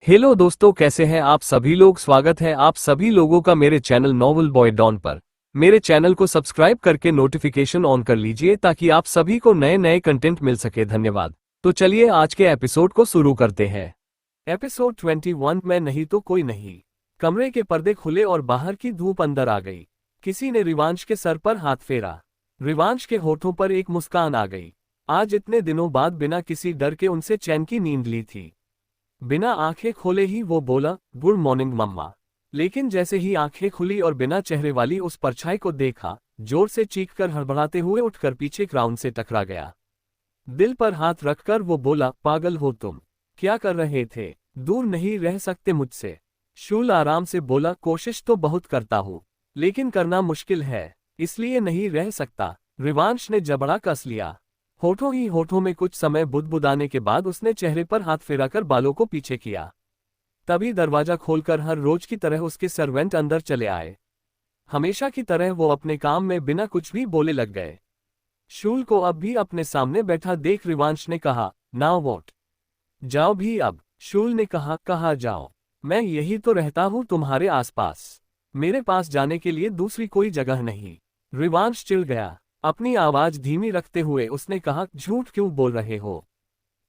Hello दोस्तों, कैसे हैं आप सभी लोग। स्वागत है आप सभी लोगों का मेरे चैनल नॉवल बॉय डॉन पर। मेरे चैनल को सब्सक्राइब करके नोटिफिकेशन ऑन कर लीजिए ताकि आप सभी को नए नए कंटेंट मिल सके। धन्यवाद। तो चलिए आज के एपिसोड को शुरू करते हैं। एपिसोड 21 में नहीं तो कोई नहीं। कमरे के पर्दे खुले और बाहर की धूप अंदर आ गई। किसी ने रिवांश के सर पर हाथ फेरा। रिवांश के होठों पर एक मुस्कान आ गई। आज इतने दिनों बाद बिना किसी डर के उनसे चैन की नींद ली थी। बिना आंखें खोले ही वो बोला, गुड मॉर्निंग मम्मा। लेकिन जैसे ही आंखें खुली और बिना चेहरे वाली उस परछाई को देखा, जोर से चीखकर हड़बड़ाते हुए उठकर पीछे ग्राउंड से टकरा गया। दिल पर हाथ रखकर वो बोला, पागल हो तुम। क्या कर रहे थे? दूर नहीं रह सकते मुझसे? शूल आराम से बोला, कोशिश तो बहुत करता हूँ, लेकिन करना मुश्किल है, इसलिए नहीं रह सकता। रिवांश ने जबड़ा कस लिया। होठों ही होठों में कुछ समय बुदबुदाने के बाद उसने चेहरे पर हाथ फेराकर बालों को पीछे किया। तभी दरवाजा खोलकर हर रोज की तरह उसके सर्वेंट अंदर चले आए। हमेशा की तरह वो अपने काम में बिना कुछ भी बोले लग गए। शूल को अब भी अपने सामने बैठा देख रिवांश ने कहा, नाउ व्हाट? जाओ भी अब। शूल ने कहा, कहाँ जाओ? मैं यही तो रहता हूँ तुम्हारे आसपास। मेरे पास जाने के लिए दूसरी कोई जगह नहीं। रिवांश चिढ़ गया। अपनी आवाज धीमी रखते हुए उसने कहा, झूठ क्यों बोल रहे हो?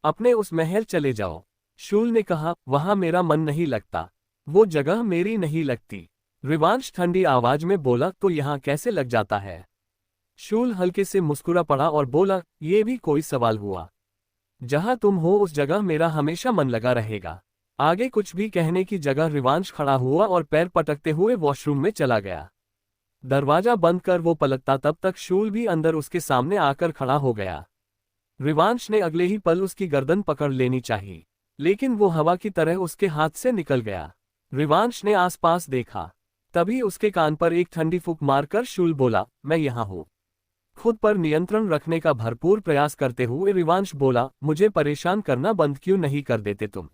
अपने उस महल चले जाओ। शूल ने कहा, वहां मेरा मन नहीं लगता। वो जगह मेरी नहीं लगती। रिवांश ठंडी आवाज में बोला, तो यहाँ कैसे लग जाता है? शूल हल्के से मुस्कुरा पड़ा और बोला, ये भी कोई सवाल हुआ? जहां तुम हो उस जगह मेरा हमेशा मन लगा रहेगा। आगे कुछ भी कहने की जगह रिवांश खड़ा हुआ और पैर पटकते हुए वॉशरूम में चला गया। दरवाजा बंद कर वो पलटता तब तक शूल भी अंदर उसके सामने आकर खड़ा हो गया। रिवांश ने अगले ही पल उसकी गर्दन पकड़ लेनी चाहिए, लेकिन वो हवा की तरह उसके हाथ से निकल गया। रिवांश ने आसपास देखा। तभी उसके कान पर एक ठंडी फूंक मारकर शूल बोला, मैं यहाँ हूँ। खुद पर नियंत्रण रखने का भरपूर प्रयास करते हुए रिवांश बोला, मुझे परेशान करना बंद क्यों नहीं कर देते तुम?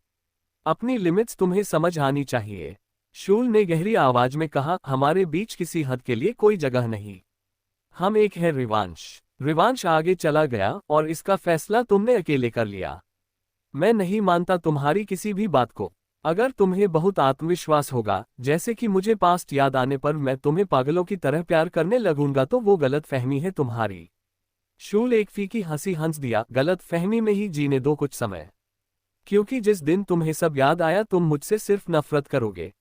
अपनी लिमिट्स तुम्हें समझ आनी चाहिए। शूल ने गहरी आवाज में कहा, हमारे बीच किसी हद के लिए कोई जगह नहीं। हम एक है रिवांश। रिवांश आगे चला गया, और इसका फैसला तुमने अकेले कर लिया। मैं नहीं मानता तुम्हारी किसी भी बात को। अगर तुम्हें बहुत आत्मविश्वास होगा, जैसे कि मुझे पास्ट याद आने पर मैं तुम्हें पागलों की तरह प्यार करने लगूंगा, तो वो गलत फहमी है तुम्हारी। शूल एक फीकी हंसी हंस दिया, गलत फहमी में ही जीने दो कुछ समय, क्योंकि जिस दिन तुम्हें सब याद आया तुम मुझसे सिर्फ नफरत करोगे।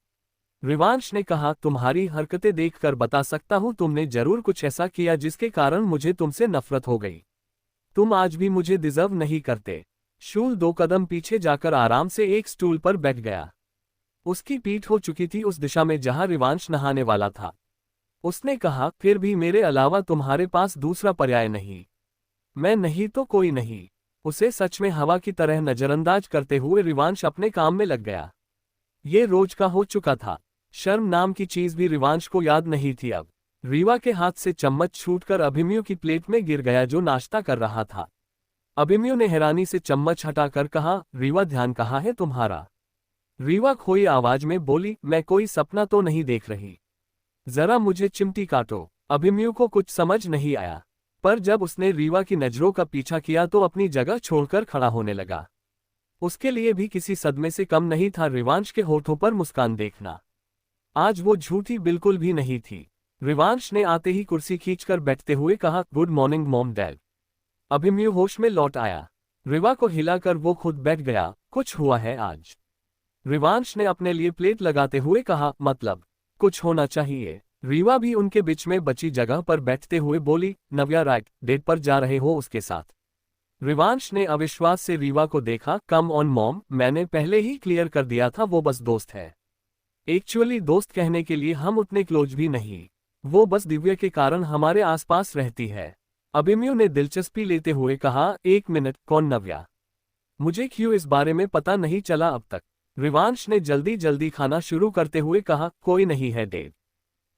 रिवांश ने कहा, तुम्हारी हरकतें देखकर बता सकता हूं तुमने जरूर कुछ ऐसा किया जिसके कारण मुझे तुमसे नफरत हो गई। तुम आज भी मुझे डिजर्व नहीं करते। शूल 2 कदम पीछे जाकर आराम से एक स्टूल पर बैठ गया। उसकी पीठ हो चुकी थी उस दिशा में जहां रिवांश नहाने वाला था। उसने कहा, फिर भी मेरे अलावा तुम्हारे पास दूसरा पर्याय नहीं। मैं नहीं तो कोई नहीं। उसे सच में हवा की तरह नजरअंदाज करते हुए रिवांश अपने काम में लग गया। ये रोज का हो चुका था। शर्म नाम की चीज भी रिवांश को याद नहीं थी अब। रीवा के हाथ से चम्मच छूटकर अभिमन्यु की प्लेट में गिर गया जो नाश्ता कर रहा था। अभिमन्यु ने हैरानी से चम्मच हटाकर कहा, रीवा ध्यान कहाँ है तुम्हारा? रीवा खोई आवाज में बोली, मैं कोई सपना तो नहीं देख रही। जरा मुझे चिमटी काटो। अभिमन्यु को कुछ समझ नहीं आया, पर जब उसने रीवा की नजरों का पीछा किया तो अपनी जगह छोड़कर खड़ा होने लगा। उसके लिए भी किसी सदमे से कम नहीं था रिवांश के होठों पर मुस्कान देखना। आज वो झूठी बिल्कुल भी नहीं थी। रिवांश ने आते ही कुर्सी खींचकर बैठते हुए कहा, good morning mom dad. Abhimanyu होश में लौट आया। रिवा को हिलाकर वो खुद बैठ गया। कुछ हुआ है आज? रिवांश ने अपने लिए प्लेट लगाते हुए कहा, मतलब कुछ होना चाहिए। रीवा भी उनके बीच में बची जगह पर बैठते हुए बोली, नव्या राइट, डेट पर जा रहे हो उसके साथ? रिवांश ने अविश्वास से रीवा को देखा। कम ऑन मॉम, मैंने पहले ही क्लियर कर दिया था वो बस दोस्त है। एक्चुअली दोस्त कहने के लिए हम उतने क्लोज भी नहीं। वो बस दिव्या के कारण हमारे आसपास रहती है। अभिमन्यु ने दिलचस्पी लेते हुए कहा, एक मिनट, कौन नव्या? मुझे क्यों इस बारे में पता नहीं चला अब तक? रिवांश ने जल्दी जल्दी खाना शुरू करते हुए कहा, कोई नहीं है डेव।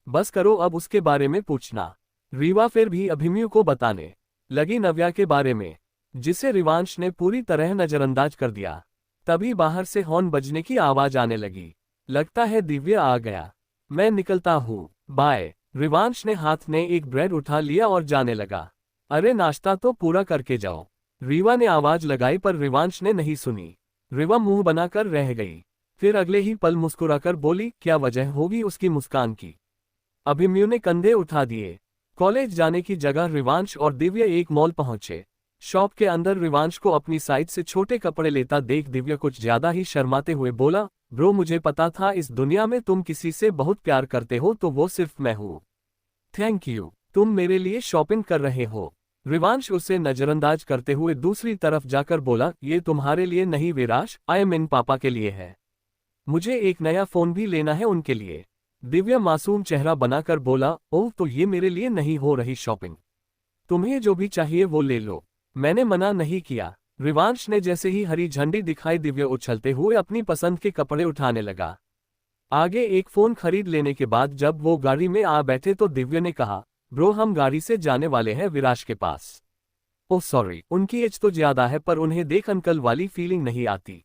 बस करो अब उसके बारे में पूछना। रीवा फिर भी अभिमन्यु को बताने लगी नव्या के बारे में, जिसे रिवांश ने पूरी तरह नजरअंदाज कर दिया। तभी बाहर से हॉर्न बजने की आवाज आने लगी। लगता है दिव्या आ गया। मैं निकलता हूँ, बाय। रिवांश ने हाथ में एक ब्रेड उठा लिया और जाने लगा। अरे नाश्ता तो पूरा करके जाओ। रीवा ने आवाज लगाई पर रिवांश ने नहीं सुनी। रीवा मुंह बनाकर रह गई। फिर अगले ही पल मुस्कुराकर बोली, क्या वजह होगी उसकी मुस्कान की। अभिमन्यु ने कंधे उठा दिए। कॉलेज जाने की जगह रिवांश और दिव्या एक मॉल पहुंचे। शॉप के अंदर रिवांश को अपनी साइज से छोटे कपड़े लेता देख दिव्या कुछ ज्यादा ही शर्माते हुए बोला, ब्रो मुझे पता था इस दुनिया में तुम किसी से बहुत प्यार करते हो तो वो सिर्फ मैं हूँ। थैंक यू, तुम मेरे लिए शॉपिंग कर रहे हो। रिवांश उसे नजरअंदाज करते हुए दूसरी तरफ जाकर बोला, ये तुम्हारे लिए नहीं विराश, आई एम इन पापा के लिए है। मुझे एक नया फोन भी लेना है उनके लिए। दिव्या मासूम चेहरा बनाकर बोला, ओह तो ये मेरे लिए नहीं हो रही शॉपिंग। तुम्हें जो भी चाहिए वो ले लो, मैंने मना नहीं किया। रिवांश ने जैसे ही हरी झंडी दिखाई दिव्या उछलते हुए अपनी पसंद के कपड़े उठाने लगा। आगे एक फोन खरीद लेने के बाद जब वो गाड़ी में आ बैठे तो दिव्या ने कहा, ब्रो हम गाड़ी से जाने वाले हैं विराश के पास। ओह सॉरी, उनकी एज तो ज्यादा है पर उन्हें देख अंकल वाली फीलिंग नहीं आती।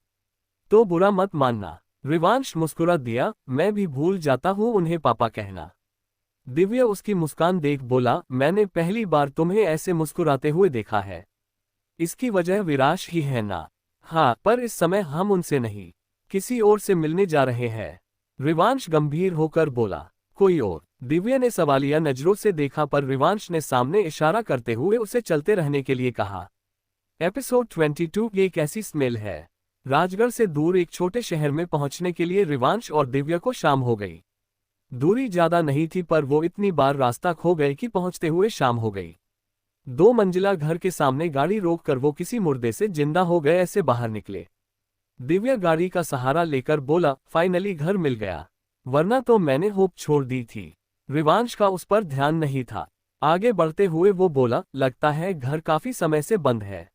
तो बुरा मत मानना। रिवांश मुस्कुरा दिया, मैं भी भूल जाता हूँ उन्हें पापा कहना। दिव्या उसकी मुस्कान देख बोला, मैंने पहली बार तुम्हें ऐसे मुस्कुराते हुए देखा है। इसकी वजह विराश ही है ना? हाँ, पर इस समय हम उनसे नहीं, किसी और से मिलने जा रहे हैं। रिवांश गंभीर होकर बोला, कोई और? दिव्या ने सवालिया नजरों से देखा पर रिवांश ने सामने इशारा करते हुए उसे चलते रहने के लिए कहा। एपिसोड 22 ये कैसी स्मेल है। राजगढ़ से दूर एक छोटे शहर में पहुंचने के लिए रिवांश और दिव्या को शाम हो गई। दूरी ज्यादा नहीं थी पर वो इतनी बार रास्ता खो गए कि पहुंचते हुए शाम हो गई। 2 मंजिला घर के सामने गाड़ी रोककर वो किसी मुर्दे से जिंदा हो गए ऐसे बाहर निकले। दिव्या गाड़ी का सहारा लेकर बोला, फाइनली घर मिल गया, वरना तो मैंने होप छोड़ दी थी। रिवांश का उस पर ध्यान नहीं था। आगे बढ़ते हुए वो बोला, लगता है घर काफी समय से बंद है।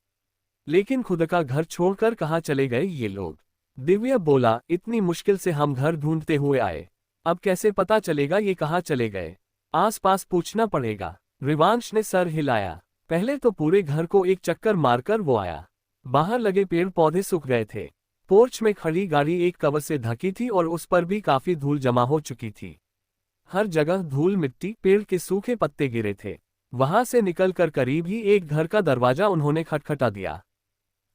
लेकिन खुद का घर छोड़कर कहाँ चले गए ये लोग? दिव्या बोला, इतनी मुश्किल से हम घर ढूंढते हुए आए, अब कैसे पता चलेगा ये कहाँ चले गए? आसपास पूछना पड़ेगा। रिवांश ने सर हिलाया। पहले तो पूरे घर को एक चक्कर मारकर वो आया। बाहर लगे पेड़ पौधे सूख गए थे। पोर्च में खड़ी गाड़ी एक कवर से ढकी थी और उस पर भी काफी धूल जमा हो चुकी थी। हर जगह धूल मिट्टी, पेड़ के सूखे पत्ते गिरे थे। वहां से निकलकर करीब ही एक घर का दरवाजा उन्होंने खटखटा दिया।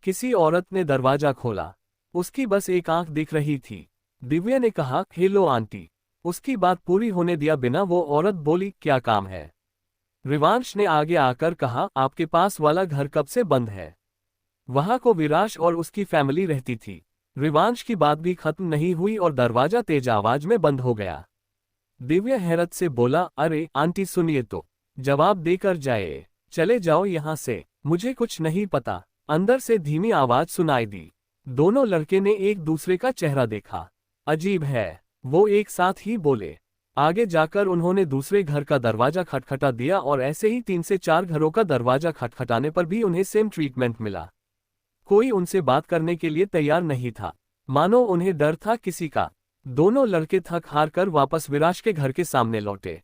किसी औरत ने दरवाजा खोला। उसकी बस एक आंख दिख रही थी। दिव्या ने कहा, हेलो आंटी। उसकी बात पूरी होने दिया बिना वो औरत बोली, क्या काम है? रिवांश ने आगे आकर कहा, आपके पास वाला घर कब से बंद है? वहां को विराश और उसकी फैमिली रहती थी। रिवांश की बात भी खत्म नहीं हुई और दरवाजा तेज आवाज में बंद हो गया। दिव्या हैरत से बोला, अरे आंटी सुनिए तो, जवाब देकर जाए, चले जाओ यहां से, मुझे कुछ नहीं पता। अंदर से धीमी आवाज सुनाई दी। दोनों लड़के ने एक दूसरे का चेहरा देखा। अजीब है, वो एक साथ ही बोले। आगे जाकर उन्होंने दूसरे घर का दरवाजा खटखटा दिया और ऐसे ही 3 से 4 घरों का दरवाजा खटखटाने पर भी उन्हें सेम ट्रीटमेंट मिला। कोई उनसे बात करने के लिए तैयार नहीं था, मानो उन्हें डर था किसी का। दोनों लड़के थक हार कर वापस विराश के घर के सामने लौटे।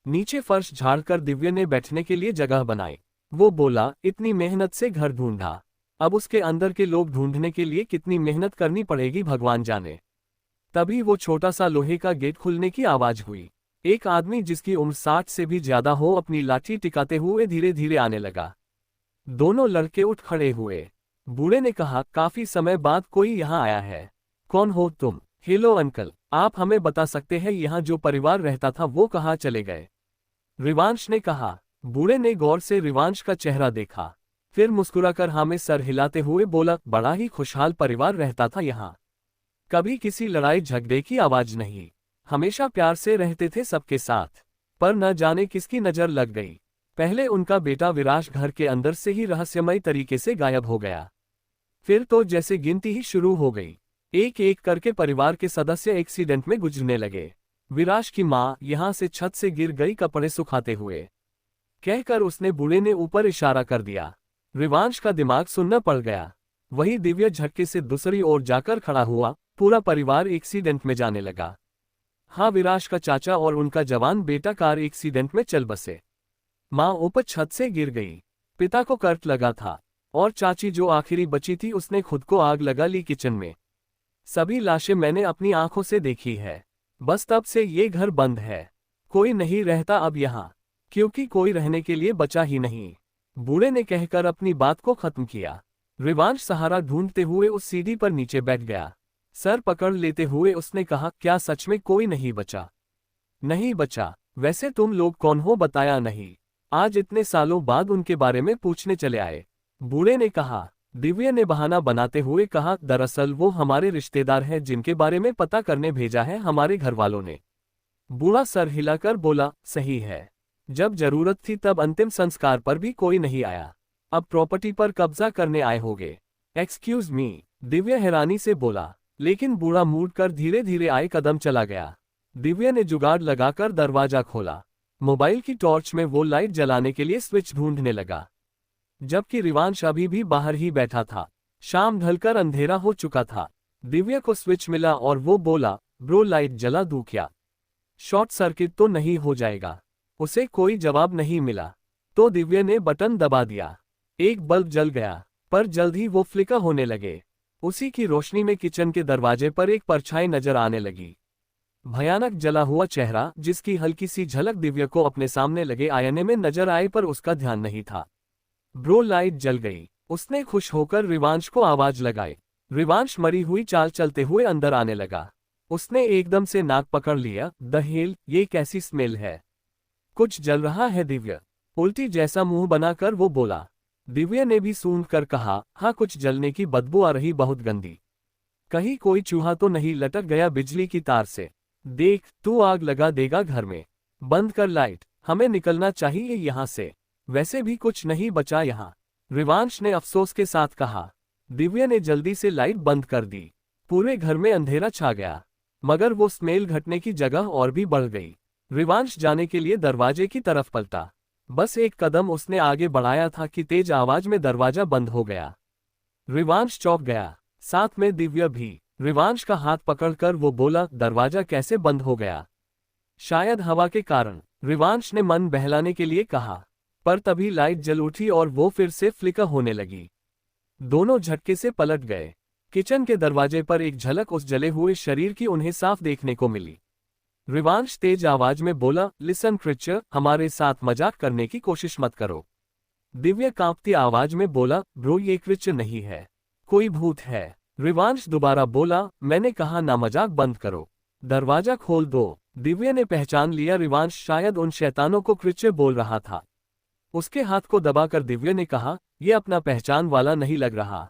नीचे फर्श झाड़कर दिव्या ने बैठने के लिए जगह बनाई। वो बोला, इतनी मेहनत से घर ढूंढा, अब उसके अंदर के लोग ढूंढने के लिए कितनी मेहनत करनी पड़ेगी भगवान जाने। तभी वो छोटा सा लोहे का गेट खुलने की आवाज हुई। एक आदमी जिसकी उम्र 60 से भी ज्यादा हो अपनी लाठी टिकाते हुए धीरे धीरे आने लगा। दोनों लड़के उठ खड़े हुए। बूढ़े ने कहा, काफी समय बाद कोई यहाँ आया है, कौन हो तुम? हेलो अंकल, आप हमें बता सकते हैं यहाँ जो परिवार रहता था वो कहाँ चले गए? रिवांश ने कहा। बूढ़े ने गौर से रिवांश का चेहरा देखा, फिर मुस्कुराकर हाँ में सर हिलाते हुए बोला, बड़ा ही खुशहाल परिवार रहता था यहाँ। कभी किसी लड़ाई झगड़े की आवाज नहीं, हमेशा प्यार से रहते थे सबके साथ। पर न जाने किसकी नजर लग गई। पहले उनका बेटा विराश घर के अंदर से ही रहस्यमय तरीके से गायब हो गया। फिर तो जैसे गिनती ही शुरू हो गई। एक एक करके परिवार के सदस्य एक्सीडेंट में गुजरने लगे। विराश की माँ यहाँ से छत से गिर गई कपड़े सुखाते हुए। कहकर उसने बूढ़े ने ऊपर इशारा कर दिया। रिवांश का दिमाग सुन्न पड़ गया। वही दिव्या झटके से दूसरी ओर जाकर खड़ा हुआ। पूरा परिवार एक्सीडेंट में जाने लगा। हाँ, विराश का चाचा और उनका जवान बेटा कार एक्सीडेंट में चल बसे। माँ ऊपर छत से गिर गई। पिता को करंट लगा था और चाची जो आखिरी बची थी उसने खुद को आग लगा ली किचन में। सभी लाशें मैंने अपनी आंखों से देखी है। बस तब से ये घर बंद है, कोई नहीं रहता अब यहाँ, क्योंकि कोई रहने के लिए बचा ही नहीं। बूढ़े ने कहकर अपनी बात को खत्म किया। रिवांश सहारा ढूंढते हुए उस सीढ़ी पर नीचे बैठ गया। सर पकड़ लेते हुए उसने कहा, क्या सच में कोई नहीं बचा? नहीं बचा। वैसे तुम लोग कौन हो बताया नहीं। आज इतने सालों बाद उनके बारे में पूछने चले आए। बूढ़े ने कहा। दिव्या ने बहाना बनाते हुए कहा, दरअसल वो हमारे रिश्तेदार हैं जिनके बारे में पता करने भेजा है हमारे घर वालों ने। बूढ़ा सर हिलाकर बोला, सही है। जब जरूरत थी तब अंतिम संस्कार पर भी कोई नहीं आया। अब प्रॉपर्टी पर कब्जा करने आए होगे। एक्सक्यूज मी, दिव्या हैरानी से बोला। लेकिन बूढ़ा मुड़ कर धीरे धीरे आए कदम चला गया। दिव्या ने जुगाड़ लगाकर दरवाजा खोला। मोबाइल की टॉर्च में वो लाइट जलाने के लिए स्विच ढूंढने लगा, जबकि रिवांश अभी भी बाहर ही बैठा था। शाम ढलकर अंधेरा हो चुका था। दिव्या को स्विच मिला और वो बोला, ब्रो लाइट जला दूं क्या? शॉर्ट सर्किट तो नहीं हो जाएगा? उसे कोई जवाब नहीं मिला, तो दिव्या ने बटन दबा दिया। एक बल्ब जल गया, पर जल्द ही वो फ्लिकर होने लगे। उसी की रोशनी में किचन के दरवाजे पर एक परछाई नजर आने लगी। भयानक जला हुआ चेहरा, जिसकी हल्की सी झलक दिव्या को अपने सामने लगे आईने में नजर आए, पर उसका ध्यान नहीं था। ब्रो लाइट जल गई। उसने खुश होकर रिवांश को आवाज लगाई। रिवांश मरी हुई चाल चलते हुए अंदर आने लगा। उसने एकदम से नाक पकड़ लिया। द हेल, ये कैसी स्मेल है? कुछ जल रहा है दिव्या। उल्टी जैसा मुंह बनाकर वो बोला। दिव्या ने भी सूंघ कर कहा, हाँ कुछ जलने की बदबू आ रही, बहुत गंदी। कहीं कोई चूहा तो नहीं लटक गया बिजली की तार से? देख, तू आग लगा देगा घर में। बंद कर लाइट, हमें निकलना चाहिए यहाँ से। वैसे भी कुछ नहीं बचा यहाँ, रिवांश ने अफसोस के साथ कहा। दिव्या ने जल्दी से लाइट बंद कर दी। पूरे घर में अंधेरा छा गया, मगर वो स्मेल घटने की जगह और भी बढ़ गई। रिवांश जाने के लिए दरवाजे की तरफ पलटा। बस एक कदम उसने आगे बढ़ाया था कि तेज आवाज में दरवाजा बंद हो गया। रिवांश चौंक गया, साथ में दिव्या भी। रिवांश का हाथ पकड़कर वो बोला, दरवाजा कैसे बंद हो गया? शायद हवा के कारण, रिवांश ने मन बहलाने के लिए कहा। पर तभी लाइट जल उठी और वो फिर से फ्लिकर होने लगी। दोनों झटके से पलट गए। किचन के दरवाजे पर एक झलक उस जले हुए शरीर की उन्हें साफ देखने को मिली। रिवांश तेज आवाज में बोला, लिसन क्रिचर, हमारे साथ मजाक करने की कोशिश मत करो। दिव्या कांपती आवाज में बोला, ब्रो ये क्रिचर नहीं है, कोई भूत है। रिवांश दोबारा बोला, मैंने कहा ना मजाक बंद करो, दरवाजा खोल दो। दिव्या ने पहचान लिया रिवांश शायद उन शैतानों को क्रिचर बोल रहा था। उसके हाथ को दबाकर दिव्या ने कहा, यह अपना पहचान वाला नहीं लग रहा।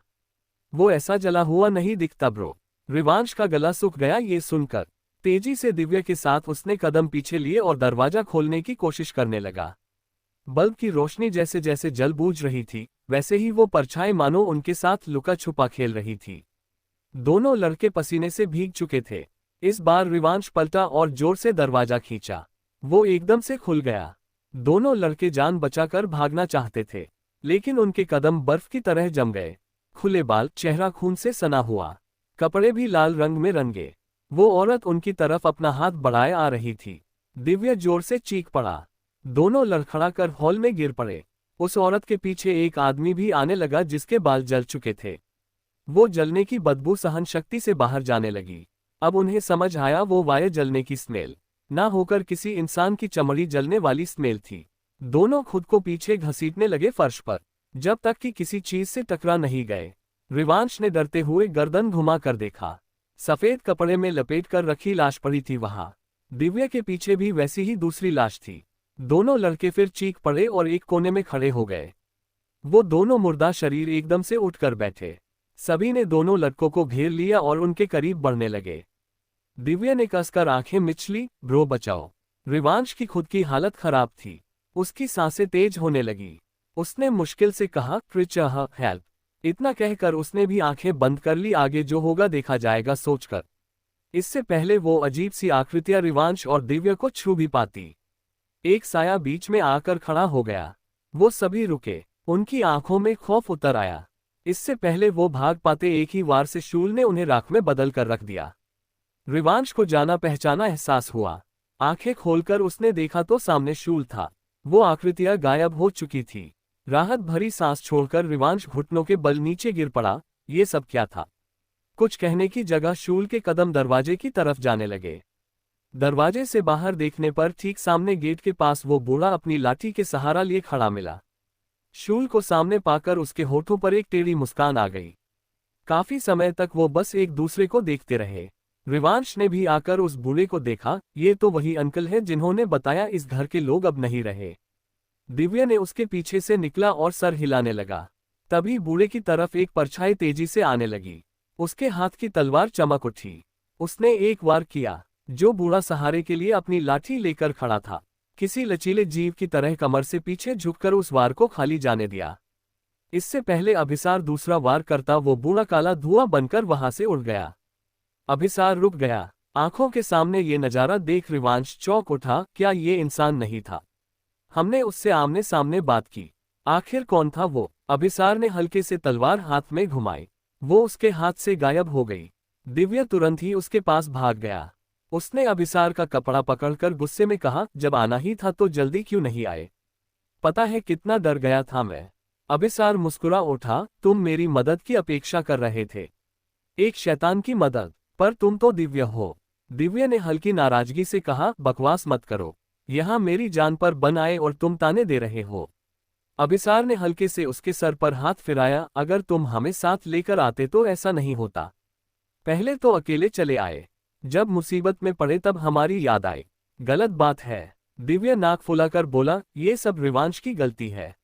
वो ऐसा जला हुआ नहीं दिखता ब्रो। रिवांश का गला सूख गया ये सुनकर। तेजी से दिव्या के साथ उसने कदम पीछे लिए और दरवाजा खोलने की कोशिश करने लगा। बल्ब की रोशनी जैसे जैसे जल बूझ रही थी, वैसे ही वो परछाई मानो उनके साथ लुका छुपा खेल रही थी। दोनों लड़के पसीने से भीग चुके थे। इस बार रिवांश पलटा और जोर से दरवाजा खींचा। वो एकदम से खुल गया। दोनों लड़के जान बचाकर भागना चाहते थे, लेकिन उनके कदम बर्फ की तरह जम गए। खुले बाल, चेहरा खून से सना हुआ, कपड़े भी लाल रंग में रंगे। वो औरत उनकी तरफ अपना हाथ बढ़ाए आ रही थी। दिव्या जोर से चीख पड़ा। दोनों लड़खड़ाकर हॉल में गिर पड़े। उस औरत के पीछे एक आदमी भी आने लगा जिसके बाल जल चुके थे। वो जलने की बदबू सहन शक्ति से बाहर जाने लगी। अब उन्हें समझ आया वो वायु जलने की स्मेल ना होकर किसी इंसान की चमड़ी जलने वाली स्मेल थी। दोनों खुद को पीछे घसीटने लगे फर्श पर, जब तक कि किसी चीज से टकरा नहीं गए। रिवांश ने डरते हुए गर्दन घुमा कर देखा। सफेद कपड़े में लपेट कर रखी लाश पड़ी थी वहां। दिव्या के पीछे भी वैसी ही दूसरी लाश थी। दोनों लड़के फिर चीख पड़े और एक कोने में खड़े हो गए। वो दोनों मुर्दा शरीर एकदम से उठकर बैठे। सभी ने दोनों लड़कों को घेर लिया और उनके करीब बढ़ने लगे। दिव्या ने कसकर आंखें मिच ली, ब्रो बचाओ। रिवांश की खुद की हालत खराब थी। उसकी सांसें तेज होने लगी। उसने मुश्किल से कहा, क्रिचर हेल्प। इतना कहकर उसने भी आंखें बंद कर ली, आगे जो होगा देखा जाएगा सोचकर। इससे पहले वो अजीब सी आकृतियां रिवांश और दिव्या को छू भी पाती। एक साया बीच में आकर खड़ा हो गया। वो सभी रुके। उनकी आंखों में खौफ उतर आया। इससे पहले वो भाग पाते, एक ही वार से शूल ने उन्हें राख में बदल कर रख दिया। रिवांश को जाना पहचाना एहसास हुआ। आंखें खोलकर उसने देखा तो सामने शूल था। वो आकृतियां गायब हो चुकी थी। राहत भरी सांस छोड़कर रिवांश घुटनों के बल नीचे गिर पड़ा। ये सब क्या था? कुछ कहने की जगह शूल के कदम दरवाजे की तरफ जाने लगे। दरवाजे से बाहर देखने पर ठीक सामने गेट के पास वो बूढ़ा अपनी लाठी के सहारा लिए खड़ा मिला। शूल को सामने पाकर उसके होठों पर एक टेढ़ी मुस्कान आ गई। काफी समय तक वो बस एक दूसरे को देखते रहे। रिवांश ने भी आकर उस बूढ़े को देखा, ये तो वही अंकल है जिन्होंने बताया इस घर के लोग अब नहीं रहे। दिव्या ने उसके पीछे से निकला और सर हिलाने लगा। तभी बूढ़े की तरफ एक परछाई तेजी से आने लगी। उसके हाथ की तलवार चमक उठी। उसने एक वार किया। जो बूढ़ा सहारे के लिए अपनी लाठी लेकर खड़ा था, किसी लचीले जीव की तरह कमर से पीछे झुककर उस वार को खाली जाने दिया। इससे पहले अभिसार दूसरा वार करता वो बूढ़ा काला धुआं बनकर वहां से उड़ गया। अभिसार रुक गया। आंखों के सामने ये नजारा देख रिवांश चौंक उठा। क्या ये इंसान नहीं था? हमने उससे आमने सामने बात की, आखिर कौन था वो? अभिसार ने हल्के से तलवार हाथ में घुमाई। वो उसके हाथ से गायब हो गई। दिव्या तुरंत ही उसके पास भाग गया। उसने अभिसार का कपड़ा पकड़कर गुस्से में कहा, जब आना ही था तो जल्दी क्यों नहीं आए? पता है कितना डर गया था मैं। अभिसार मुस्कुरा उठा, तुम मेरी मदद की अपेक्षा कर रहे थे? एक शैतान की मदद? पर तुम तो दिव्या हो। दिव्या ने हल्की नाराजगी से कहा, बकवास मत करो। यहाँ मेरी जान पर बन आए और तुम ताने दे रहे हो। अभिसार ने हल्के से उसके सर पर हाथ फिराया, अगर तुम हमें साथ लेकर आते तो ऐसा नहीं होता। पहले तो अकेले चले आए, जब मुसीबत में पड़े तब हमारी याद आई। गलत बात है। दिव्या नाक फुलाकर बोला, ये सब रिवांश की गलती है।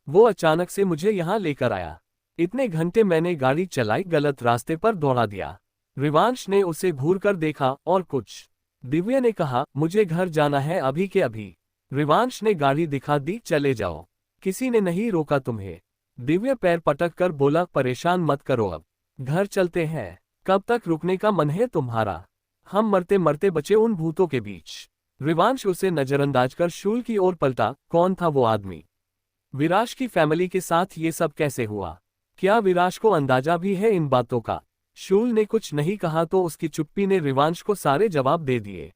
वो अचानक से मुझे यहाँ लेकर आया। इतने घंटे मैंने गाड़ी चलाई, गलत रास्ते पर दौड़ा दिया। रिवांश ने उसे घूर कर देखा। और कुछ? दिव्या ने कहा, मुझे घर जाना है अभी के अभी। रिवांश ने गाड़ी दिखा दी, चले जाओ, किसी ने नहीं रोका तुम्हें। दिव्या पैर पटक कर बोला, परेशान मत करो, अब घर चलते हैं। कब तक रुकने का मन है तुम्हारा? हम मरते मरते बचे उन भूतों के बीच। रिवांश उसे नजरअंदाज कर शूल की ओर पलटा। कौन था वो आदमी? विराज की फैमिली के साथ ये सब कैसे हुआ? क्या विराज को अंदाजा भी है इन बातों का? शूल ने कुछ नहीं कहा तो उसकी चुप्पी ने रिवांश को सारे जवाब दे दिए।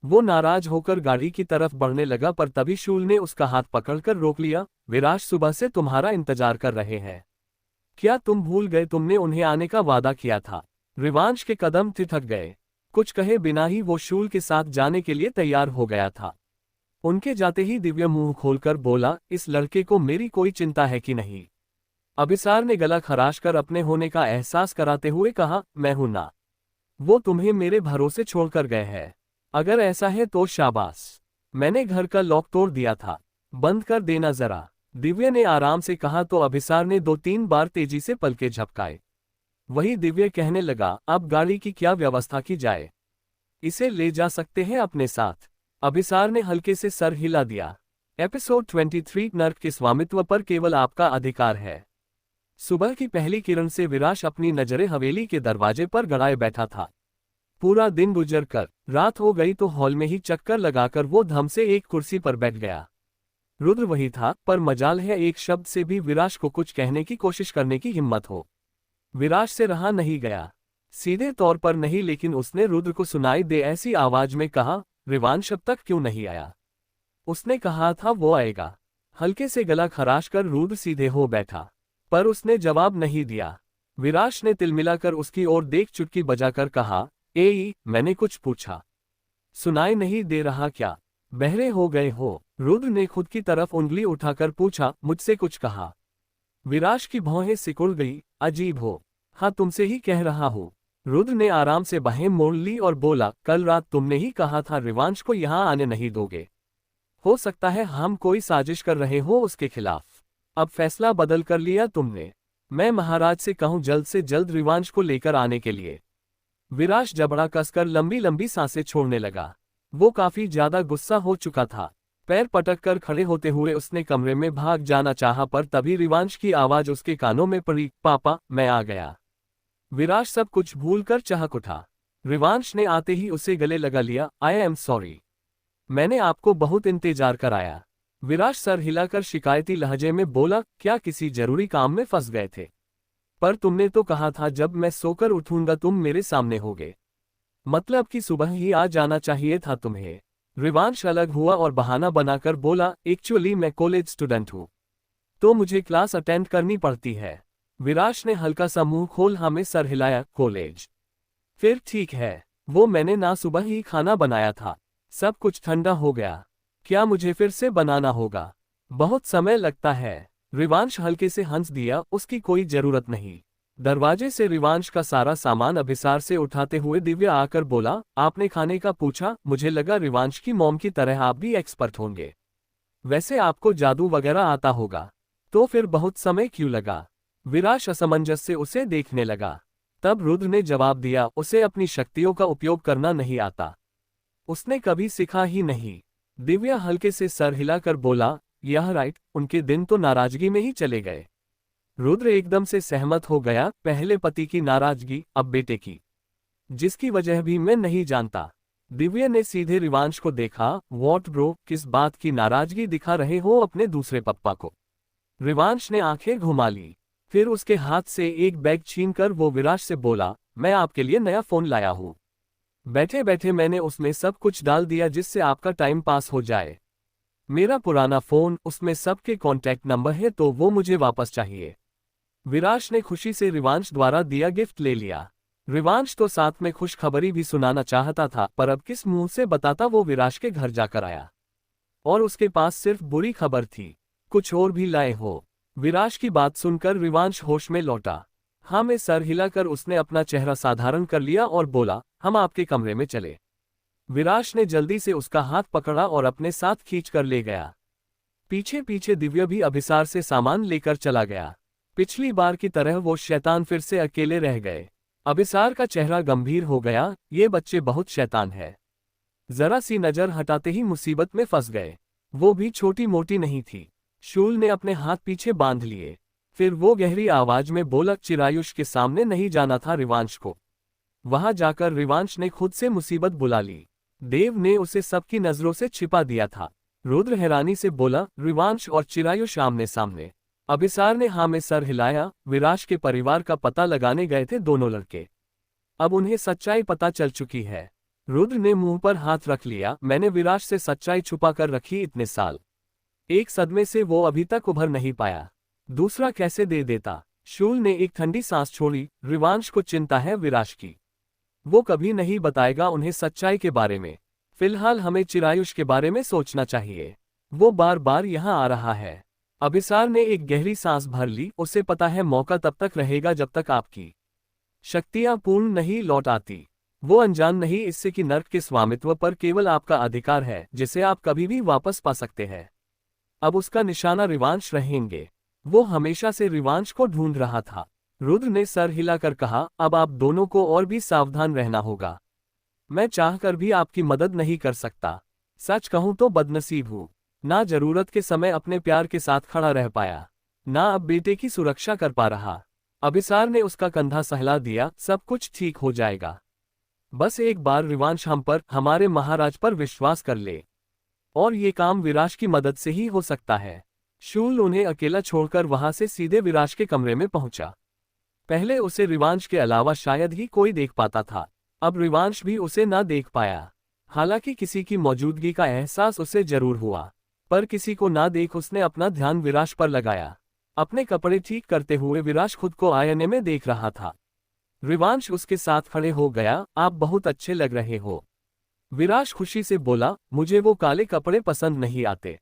वो नाराज होकर गाड़ी की तरफ बढ़ने लगा, पर तभी शूल ने उसका हाथ पकड़कर रोक लिया। विराज सुबह से तुम्हारा इंतजार कर रहे हैं। क्या तुम भूल गए तुमने उन्हें आने का वादा किया था? रिवांश के कदम थिठक गए। कुछ कहे बिना ही वो शूल के साथ जाने के लिए तैयार हो गया था। उनके जाते ही दिव्या मुंह खोलकर बोला, इस लड़के को मेरी कोई चिंता है कि नहीं? अभिसार ने गला खराश कर अपने होने का एहसास कराते हुए कहा, मैं हूं ना। वो तुम्हें मेरे भरोसे छोड़कर गए हैं। अगर ऐसा है तो शाबाश। मैंने घर का लॉक तोड़ दिया था, बंद कर देना जरा। दिव्या ने आराम से कहा तो अभिसार ने 2-3 बार तेजी से पलके झपकाए। वही दिव्या कहने लगा, अब गाड़ी की क्या व्यवस्था की जाए? इसे ले जा सकते हैं अपने साथ। अभिसार ने हल्के से सर हिला दिया। एपिसोड 23 नर्क के स्वामित्व पर केवल आपका अधिकार है। सुबह की पहली किरण से विराज अपनी नजरें हवेली के दरवाजे पर गड़ाए बैठा था। पूरा दिन गुजर कर रात हो गई तो हॉल में ही चक्कर लगाकर वो धम से एक कुर्सी पर बैठ गया। रुद्र वही था, पर मजाल है एक शब्द से भी विराज को कुछ कहने की कोशिश करने की हिम्मत हो। विराज से रहा नहीं गया। सीधे तौर पर नहीं, लेकिन उसने रुद्र को सुनाई दे ऐसी आवाज में कहा, रिवांश अब तक क्यों नहीं आया? उसने कहा था वो आएगा। हल्के से गला खराश कर रुद्र सीधे हो बैठा, पर उसने जवाब नहीं दिया। विराज ने तिलमिलाकर उसकी ओर देख चुटकी बजाकर कहा, मैंने कुछ पूछा, सुनाई नहीं दे रहा क्या? बहरे हो गए हो? रुद्र ने खुद की तरफ उंगली उठाकर पूछा, मुझसे कुछ कहा? विराज की भौहें सिकुड़ गई। अजीब हो। हाँ, तुमसे ही कह रहा हूँ। रुद्र ने आराम से बाहें मोड़ ली और बोला, कल रात तुमने ही कहा था रिवांश को यहाँ आने नहीं दोगे। हो सकता है हम कोई साजिश कर रहे हो उसके खिलाफ। अब फैसला बदल कर लिया तुमने। मैं महाराज से कहूँ जल्द से जल्द रिवांश को लेकर आने के लिए। विराज जबड़ा कसकर लंबी लंबी सांसें छोड़ने लगा। वो काफी ज्यादा गुस्सा हो चुका था। पैर पटक कर खड़े होते हुए उसने कमरे में भाग जाना चाहा, पर तभी रिवांश की आवाज उसके कानों में पड़ी, पापा मैं आ गया। विराज सब कुछ भूलकर चहक उठा। रिवांश ने आते ही उसे गले लगा लिया। आई एम सॉरी, मैंने आपको बहुत इंतजार कराया। विराज सर हिलाकर शिकायती लहजे में बोला, क्या किसी जरूरी काम में फंस गए थे? पर तुमने तो कहा था जब मैं सोकर उठूंगा तुम मेरे सामने होगे। मतलब कि सुबह ही आ जाना चाहिए था तुम्हें। रिवांश अलग हुआ और बहाना बनाकर बोला, एक्चुअली मैं कॉलेज स्टूडेंट हूँ, तो मुझे क्लास अटेंड करनी पड़ती है। विराज ने हल्का सा मुंह खोल हमें सर हिलाया। कॉलेज? फिर ठीक है, वो मैंने ना सुबह ही खाना बनाया था, सब कुछ ठंडा हो गया। क्या मुझे फिर से बनाना होगा? बहुत समय लगता है। रिवांश हल्के से हंस दिया, उसकी कोई जरूरत नहीं। दरवाजे से रिवांश का सारा सामान अभिसार से उठाते हुए दिव्या आकर बोला, आपने खाने का पूछा, मुझे लगा रिवांश की मॉम की तरह आप भी एक्सपर्ट होंगे। वैसे आपको जादू वगैरह आता होगा, तो फिर बहुत समय क्यों लगा? विराश असमंजस से उसे देखने लगा। तब रुद्र ने जवाब दिया, उसे अपनी शक्तियों का उपयोग करना नहीं आता, उसने कभी सीखा ही नहीं। दिव्या हल्के से सर हिलाकर बोला, यह राइट, उनके दिन तो नाराजगी में ही चले गए। रुद्र एकदम से सहमत हो गया, पहले पति की नाराजगी, अब बेटे की, जिसकी वजह भी मैं नहीं जानता। दिव्या ने सीधे रिवांश को देखा, व्हाट ब्रो, किस बात की नाराजगी दिखा रहे हो अपने दूसरे पप्पा को? रिवांश ने आंखें घुमा ली, फिर उसके हाथ से एक बैग छीनकर वो विराश से बोला, मैं आपके लिए नया फोन लाया हूं। बैठे बैठे मैंने उसमें सब कुछ डाल दिया जिससे आपका टाइम पास हो जाए। मेरा पुराना फोन, उसमें सबके कॉन्टैक्ट नंबर है, तो वो मुझे वापस चाहिए। विराश ने खुशी से रिवांश द्वारा दिया गिफ्ट ले लिया। रिवांश तो साथ में खुशखबरी भी सुनाना चाहता था, पर अब किस मुंह से बताता? वो विराश के घर जाकर आया और उसके पास सिर्फ बुरी खबर थी। कुछ और भी लाए हो? विराश की बात सुनकर रिवांश होश में लौटा। हाँ, में सर हिलाकर उसने अपना चेहरा साधारण कर लिया और बोला, हम आपके कमरे में चले। विराश ने जल्दी से उसका हाथ पकड़ा और अपने साथ खींच कर ले गया। पीछे पीछे दिव्या भी अभिसार से सामान लेकर चला गया। पिछली बार की तरह वो शैतान फिर से अकेले रह गए। अभिसार का चेहरा गंभीर हो गया, ये बच्चे बहुत शैतान है। जरा सी नजर हटाते ही मुसीबत में फंस गए। वो भी छोटी मोटी नहीं थी। शूल ने अपने हाथ पीछे बांध लिए। फिर वो गहरी आवाज में बोला, चिरायुष के सामने नहीं जाना था रिवांश को। वहां जाकर रिवांश ने खुद से मुसीबत बुला ली। देव ने उसे सबकी नजरों से छिपा दिया था। रुद्र हैरानी से बोला, रिवांश और चिरायुष आमने सामने? अभिसार ने हाँ में सर हिलाया। विराश के परिवार का पता लगाने गए थे दोनों लड़के। अब उन्हें सच्चाई पता चल चुकी है। रुद्र ने मुंह पर हाथ रख लिया, मैंने विराश से सच्चाई छुपा कर रखी इतने साल। एक सदमे से वो अभी तक उभर नहीं पाया, दूसरा कैसे दे देता? शूल ने एक ठंडी सांस छोड़ी। रिवांश को चिंता है विराश की, वो कभी नहीं बताएगा उन्हें सच्चाई के बारे में। फिलहाल हमें चिरायुष के बारे में सोचना चाहिए, वो बार बार यहाँ आ रहा है। अभिसार ने एक गहरी सांस भर ली। उसे पता है मौका तब तक रहेगा जब तक आपकी शक्तियां पूर्ण नहीं लौट आती। वो अनजान नहीं इससे कि नर्क के स्वामित्व पर केवल आपका अधिकार है, जिसे आप कभी भी वापस पा सकते हैं। अब उसका निशाना रिवांश रहेंगे। वो हमेशा से रिवांश को ढूंढ रहा था। रुद्र ने सर हिलाकर कहा, अब आप दोनों को और भी सावधान रहना होगा। मैं चाहकर भी आपकी मदद नहीं कर सकता। सच कहूं तो बदनसीब हूं, ना जरूरत के समय अपने प्यार के साथ खड़ा रह पाया, ना अब बेटे की सुरक्षा कर पा रहा। अभिसार ने उसका कंधा सहला दिया, सब कुछ ठीक हो जाएगा। बस एक बार रिवांश हम पर, हमारे महाराज पर विश्वास कर ले, और ये काम विराश की मदद से ही हो सकता है। शूल उन्हें अकेला छोड़कर वहां से सीधे विराश के कमरे में पहुंचा। पहले उसे रिवांश के अलावा शायद ही कोई देख पाता था, अब रिवांश भी उसे ना देख पाया। हालांकि किसी की मौजूदगी का एहसास उसे जरूर हुआ, पर किसी को ना देख उसने अपना ध्यान विराश पर लगाया। अपने कपड़े ठीक करते हुए विराश खुद को आईने में देख रहा था। रिवांश उसके साथ खड़े हो गया, आप बहुत अच्छे लग रहे हो। विराश खुशी से बोला, मुझे वो काले कपड़े पसंद नहीं आते।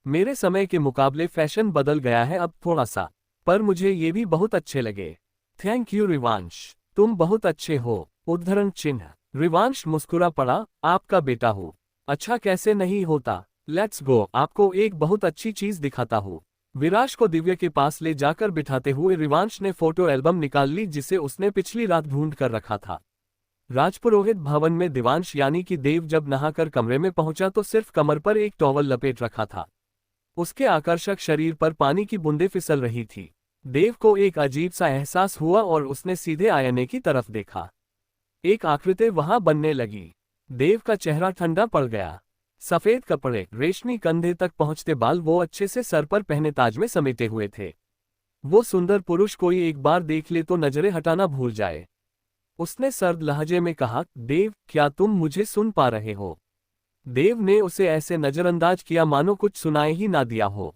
मेरे समय के मुकाबले फैशन बदल गया है अब थोड़ा सा, पर मुझे ये भी बहुत अच्छे लगे। थैंक यू रिवांश, तुम बहुत अच्छे हो। उद्धरण चिन्ह। रिवांश मुस्कुरा पड़ा, आपका बेटा हूँ, अच्छा कैसे नहीं होता। लेट्स गो, आपको एक बहुत अच्छी चीज दिखाता हूँ। विराश को दिव्या के पास ले जाकर बिठाते हुए रिवांश ने फोटो एल्बम निकाल ली, जिसे उसने पिछली रात ढूंढ कर रखा था। राजपुरोहित भवन में दिवांश यानी कि देव जब नहाकर कमरे में पहुंचा तो सिर्फ कमर पर एक टॉवल लपेट रखा था। उसके आकर्षक शरीर पर पानी की बूंदें फिसल रही थी। देव को एक अजीब सा एहसास हुआ और उसने सीधे आईने की तरफ देखा। एक आकृति वहां बनने लगी। देव का चेहरा ठंडा पड़ गया। सफेद कपड़े, रेशमी कंधे तक पहुंचते बाल, वो अच्छे से सर पर पहने ताज में समेटे हुए थे। वो सुंदर पुरुष कोई एक बार देख ले तो नजरें हटाना भूल जाए। उसने सर्द लहजे में कहा, देव क्या तुम मुझे सुन पा रहे हो? देव ने उसे ऐसे नजरअंदाज किया मानो कुछ सुनाई ही ना दिया हो।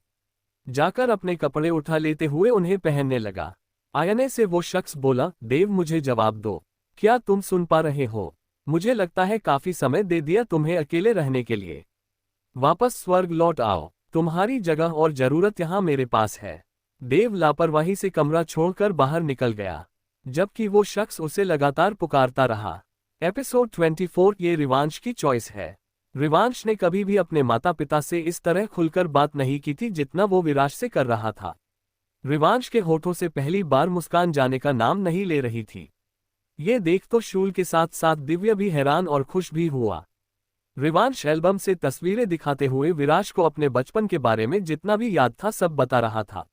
जाकर अपने कपड़े उठा लेते हुए उन्हें पहनने लगा। आईने से वो शख्स बोला, देव मुझे जवाब दो, क्या तुम सुन पा रहे हो? मुझे लगता है काफी समय दे दिया तुम्हें अकेले रहने के लिए। वापस स्वर्ग लौट आओ, तुम्हारी जगह और जरूरत यहाँ मेरे पास है। देव लापरवाही से कमरा छोड़कर बाहर निकल गया, जबकि वो शख्स उसे लगातार पुकारता रहा। एपिसोड 24 ये रिवांश की चॉइस है। रिवांश ने कभी भी अपने माता पिता से इस तरह खुलकर बात नहीं की थी जितना वो विराज से कर रहा था। रिवांश के होठों से पहली बार मुस्कान जाने का नाम नहीं ले रही थी। ये देख तो शूल के साथ साथ दिव्या भी हैरान और खुश भी हुआ। रिवांश एल्बम से तस्वीरें दिखाते हुए विराज को अपने बचपन के बारे में जितना भी याद था सब बता रहा था।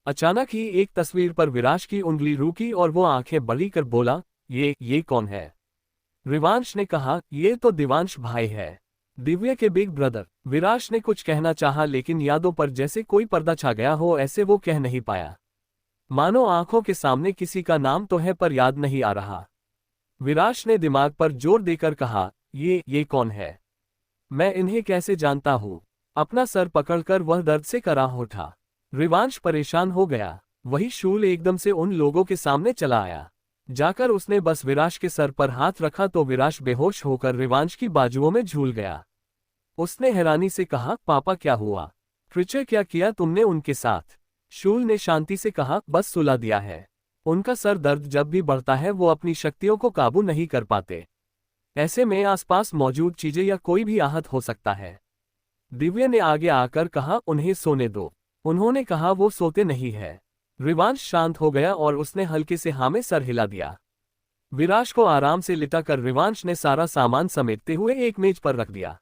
अचानक ही एक तस्वीर पर विराज की उंगली रुकी और वो आंखें बड़ी कर बोला, ये कौन है? रिवांश ने कहा, ये तो दिवांश भाई है, दिव्या के बिग ब्रदर। विराज ने कुछ कहना चाहा लेकिन यादों पर जैसे कोई पर्दा छा गया हो ऐसे वो कह नहीं पाया। मानो आंखों के सामने किसी का नाम तो है पर याद नहीं आ रहा। विराज ने दिमाग पर जोर देकर कहा, ये कौन है? मैं इन्हें कैसे जानता हूँ? अपना सर पकड़कर वह दर्द से कराह उठा। रिवांश परेशान हो गया। वही शूल एकदम से उन लोगों के सामने चला आया। जाकर उसने बस विराज के सर पर हाथ रखा तो विराज बेहोश होकर रिवांश की बाजुओं में झूल गया। उसने हैरानी से कहा, पापा क्या हुआ? ट्रिचर क्या किया तुमने उनके साथ? शूल ने शांति से कहा, बस सुला दिया है। उनका सर दर्द जब भी बढ़ता है वो अपनी शक्तियों को काबू नहीं कर पाते। ऐसे में आसपास मौजूद चीजें या कोई भी आहत हो सकता है। दिव्या ने आगे आकर कहा, उन्हें सोने दो। उन्होंने कहा वो सोते नहीं है। रिवांश शांत हो गया और उसने हल्के से हाँ में सर हिला दिया। विराज को आराम से लिटाकर रिवांश ने सारा सामान समेटते हुए एक मेज पर रख दिया।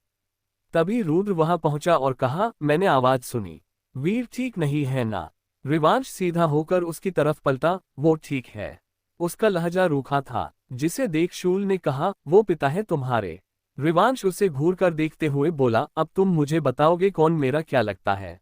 तभी रुद्र वहां पहुंचा और कहा, मैंने आवाज सुनी। वीर ठीक नहीं है ना? रिवांश सीधा होकर उसकी तरफ पलटा, वो ठीक है। उसका लहजा रूखा था, जिसे देख शूल ने कहा, वो पिता है तुम्हारे? रिवांश उसे घूर कर देखते हुए बोला, अब तुम मुझे बताओगे कौन मेरा क्या लगता है?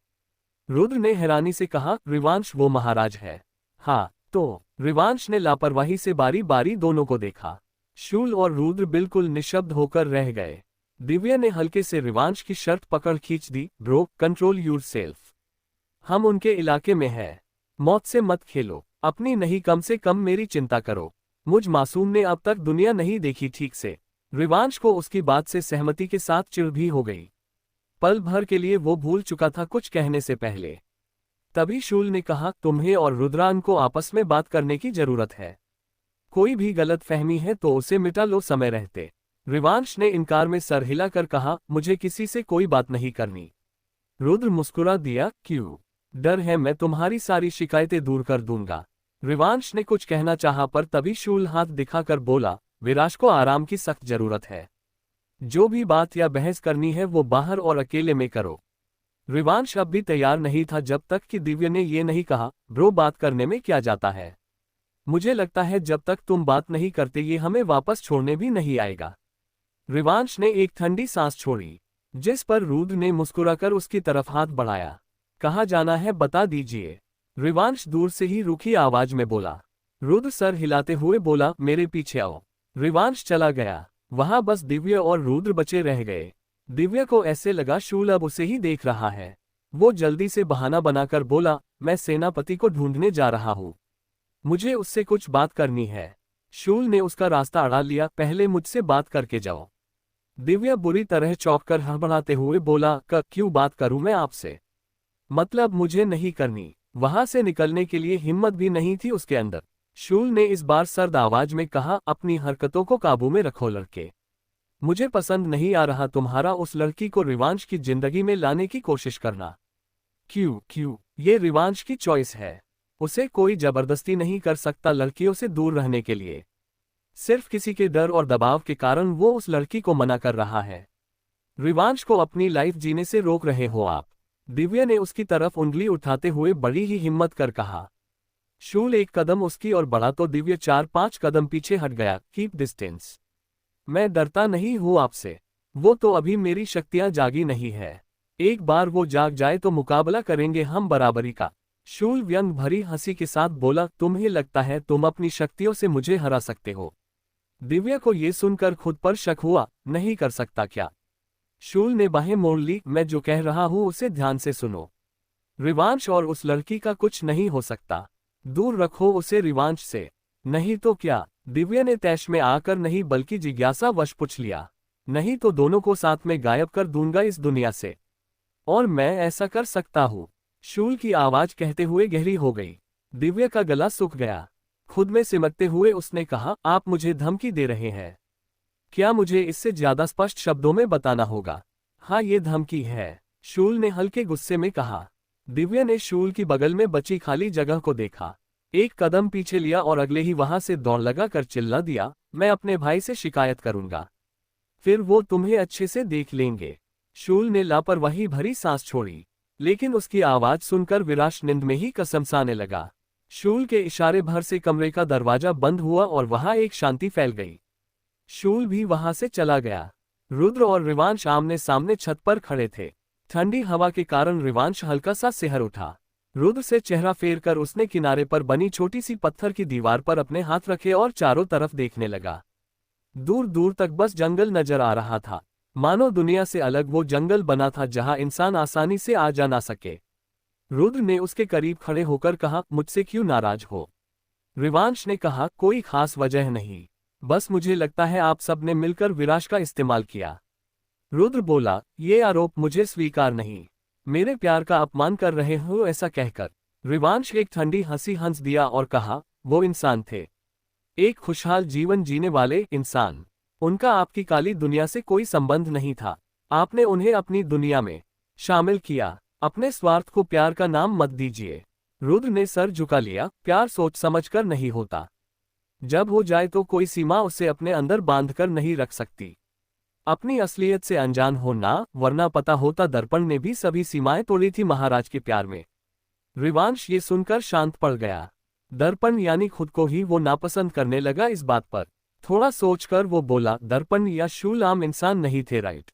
रुद्र ने हैरानी से कहा, रिवांश वो महाराज है। हाँ तो? रिवांश ने लापरवाही से बारी बारी दोनों को देखा। शूल और रुद्र बिल्कुल निशब्द होकर रह गए। दिव्या ने हल्के से रिवांश की शर्ट पकड़ खींच दी, ब्रो कंट्रोल योरसेल्फ। हम उनके इलाके में हैं। मौत से मत खेलो, अपनी नहीं कम से कम मेरी चिंता करो। मुझ मासूम ने अब तक दुनिया नहीं देखी ठीक से। रिवांश को उसकी बात से सहमति के साथ चिढ़ भी हो गई। पल भर के लिए वो भूल चुका था कुछ कहने से पहले। तभी शूल ने कहा, तुम्हें और रुद्रान को आपस में बात करने की जरूरत है। कोई भी गलत फहमी है तो उसे मिटा लो समय रहते। रिवांश ने इनकार में सर हिलाकर कहा, मुझे किसी से कोई बात नहीं करनी। रुद्र मुस्कुरा दिया, क्यों? डर है मैं तुम्हारी सारी शिकायतें दूर कर दूंगा। रिवांश ने कुछ कहना चाहा पर तभी शूल हाथ दिखाकर बोला, विराज को आराम की सख्त जरूरत है। जो भी बात या बहस करनी है वो बाहर और अकेले में करो। रिवांश अब भी तैयार नहीं था जब तक कि दिव्या ने ये नहीं कहा, ब्रो बात करने में क्या जाता है? मुझे लगता है जब तक तुम बात नहीं करते ये हमें वापस छोड़ने भी नहीं आएगा। रिवांश ने एक ठंडी सांस छोड़ी, जिस पर रुद्र ने मुस्कुराकर उसकी तरफ हाथ बढ़ाया। कहाँ जाना है बता दीजिए। रिवांश दूर से ही रूखी आवाज में बोला। रुद्र सर हिलाते हुए बोला, मेरे पीछे आओ। रिवांश चला गया। वहां बस दिव्या और रुद्र बचे रह गए। दिव्या को ऐसे लगा शूल अब उसे ही देख रहा है। वो जल्दी से बहाना बनाकर बोला, मैं सेनापति को ढूंढने जा रहा हूं। मुझे उससे कुछ बात करनी है। शूल ने उसका रास्ता अड़ा लिया, पहले मुझसे बात करके जाओ। दिव्या बुरी तरह चौंककर हड़बड़ाते हुए बोला, क्यों बात करूं मैं आपसे? मतलब मुझे नहीं करनी। वहां से निकलने के लिए हिम्मत भी नहीं थी उसके अंदर। शूल ने इस बार सर्द आवाज में कहा, अपनी हरकतों को काबू में रखो लड़के। मुझे पसंद नहीं आ रहा तुम्हारा उस लड़की को रिवांश की जिंदगी में लाने की कोशिश करना। क्यों? ये रिवांश की चॉइस है। उसे कोई जबरदस्ती नहीं कर सकता लड़कियों से दूर रहने के लिए। सिर्फ किसी के डर और दबाव के कारण वो उस लड़की को मना कर रहा है। रिवांश को अपनी लाइफ जीने से रोक रहे हो आप। दिव्या ने उसकी तरफ उंगली उठाते हुए बड़ी ही हिम्मत कर कहा। शूल एक कदम उसकी ओर बढ़ा तो दिव्या 4-5 कदम पीछे हट गया। Keep distance. मैं डरता नहीं हूं आपसे। वो तो अभी मेरी शक्तियां जागी नहीं है। एक बार वो जाग जाए तो मुकाबला करेंगे हम बराबरी का। शूल व्यंग भरी हंसी के साथ बोला, तुम्हें लगता है तुम अपनी शक्तियों से मुझे हरा सकते हो? दिव्या को ये सुनकर खुद पर शक हुआ, नहीं कर सकता क्या? शूल ने बाहें मोड़ ली, मैं जो कह रहा हूं उसे ध्यान से सुनो। रिवांश और उस लड़की का कुछ नहीं हो सकता। दूर रखो उसे रिवांश से। नहीं तो क्या? दिव्या ने तैश में आकर नहीं बल्कि जिज्ञासा वश पूछ लिया। नहीं तो दोनों को साथ में गायब कर दूंगा इस दुनिया से। और मैं ऐसा कर सकता हूं। शूल की आवाज कहते हुए गहरी हो गई। दिव्या का गला सूख गया। खुद में सिमटते हुए उसने कहा, आप मुझे धमकी दे रहे हैं? क्या मुझे इससे ज्यादा स्पष्ट शब्दों में बताना होगा? हाँ, ये धमकी है, शूल ने हल्के गुस्से में कहा। दिव्या ने शूल की बगल में बची खाली जगह को देखा, एक कदम पीछे लिया और अगले ही वहां से दौड़ लगा कर चिल्ला दिया, मैं अपने भाई से शिकायत करूंगा, फिर वो तुम्हें अच्छे से देख लेंगे। शूल ने लापरवाही भरी सांस छोड़ी, लेकिन उसकी आवाज सुनकर विराश नींद में ही कसमसाने लगा। शूल के इशारे भर से कमरे का दरवाजा बंद हुआ और वहां एक शांति फैल गई। शूल भी वहां से चला गया। रुद्र और रिवांश आमने सामने छत पर खड़े थे। ठंडी हवा के कारण रिवांश हल्का सा सिहर उठा। रुद्र से चेहरा फेर कर उसने किनारे पर बनी छोटी सी पत्थर की दीवार पर अपने हाथ रखे और चारों तरफ देखने लगा। दूर दूर तक बस जंगल नजर आ रहा था, मानो दुनिया से अलग वो जंगल बना था जहां इंसान आसानी से आ जा ना सके। रुद्र ने उसके करीब खड़े होकर कहा, मुझसे क्यों नाराज हो? रिवांश ने कहा, कोई खास वजह नहीं, बस मुझे लगता है आप सब ने मिलकर विराश का इस्तेमाल किया। रुद्र बोला, ये आरोप मुझे स्वीकार नहीं, मेरे प्यार का अपमान कर रहे हो ऐसा कहकर रिवांश एक ठंडी हंसी हंस दिया और कहा, वो इंसान थे, एक खुशहाल जीवन जीने वाले इंसान। उनका आपकी काली दुनिया से कोई संबंध नहीं था। आपने उन्हें अपनी दुनिया में शामिल किया। अपने स्वार्थ को प्यार का नाम मत दीजिए। रुद्र ने सर झुका लिया, प्यार सोच समझकर नहीं होता। जब हो जाए तो कोई सीमा उसे अपने अंदर बांधकर नहीं रख सकती। अपनी असलियत से अनजान हो ना, वरना पता होता दर्पण ने भी सभी सीमाएं तोड़ी थी महाराज के प्यार में। रिवांश ये सुनकर शांत पड़ गया। दर्पण यानी खुद को ही वो नापसंद करने लगा। इस बात पर थोड़ा सोचकर वो बोला, दर्पण या शूल आम इंसान नहीं थे, राइट?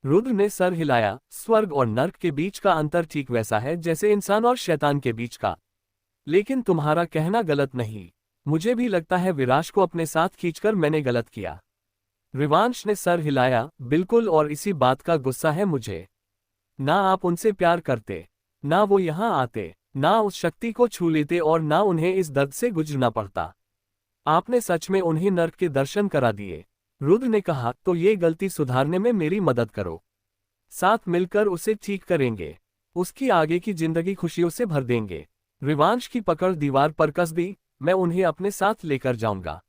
रुद्र ने सर हिलाया, स्वर्ग और नर्क के बीच का अंतर ठीक वैसा है जैसे इंसान और शैतान के बीच का। लेकिन तुम्हारा कहना गलत नहीं, मुझे भी लगता है विराश को अपने साथ खींचकर मैंने गलत किया। रिवांश ने सर हिलाया, बिल्कुल, और इसी बात का गुस्सा है मुझे। ना आप उनसे प्यार करते, ना वो यहाँ आते, ना उस शक्ति को छू लेते और ना उन्हें इस दर्द से गुजरना पड़ता। आपने सच में उन्हें नर्क के दर्शन करा दिए। रुद्र ने कहा, तो ये गलती सुधारने में मेरी मदद करो, साथ मिलकर उसे ठीक करेंगे, उसकी आगे की जिंदगी खुशियों से भर देंगे। रिवांश की पकड़ दीवार पर कस दी, मैं उन्हें अपने साथ लेकर जाऊंगा।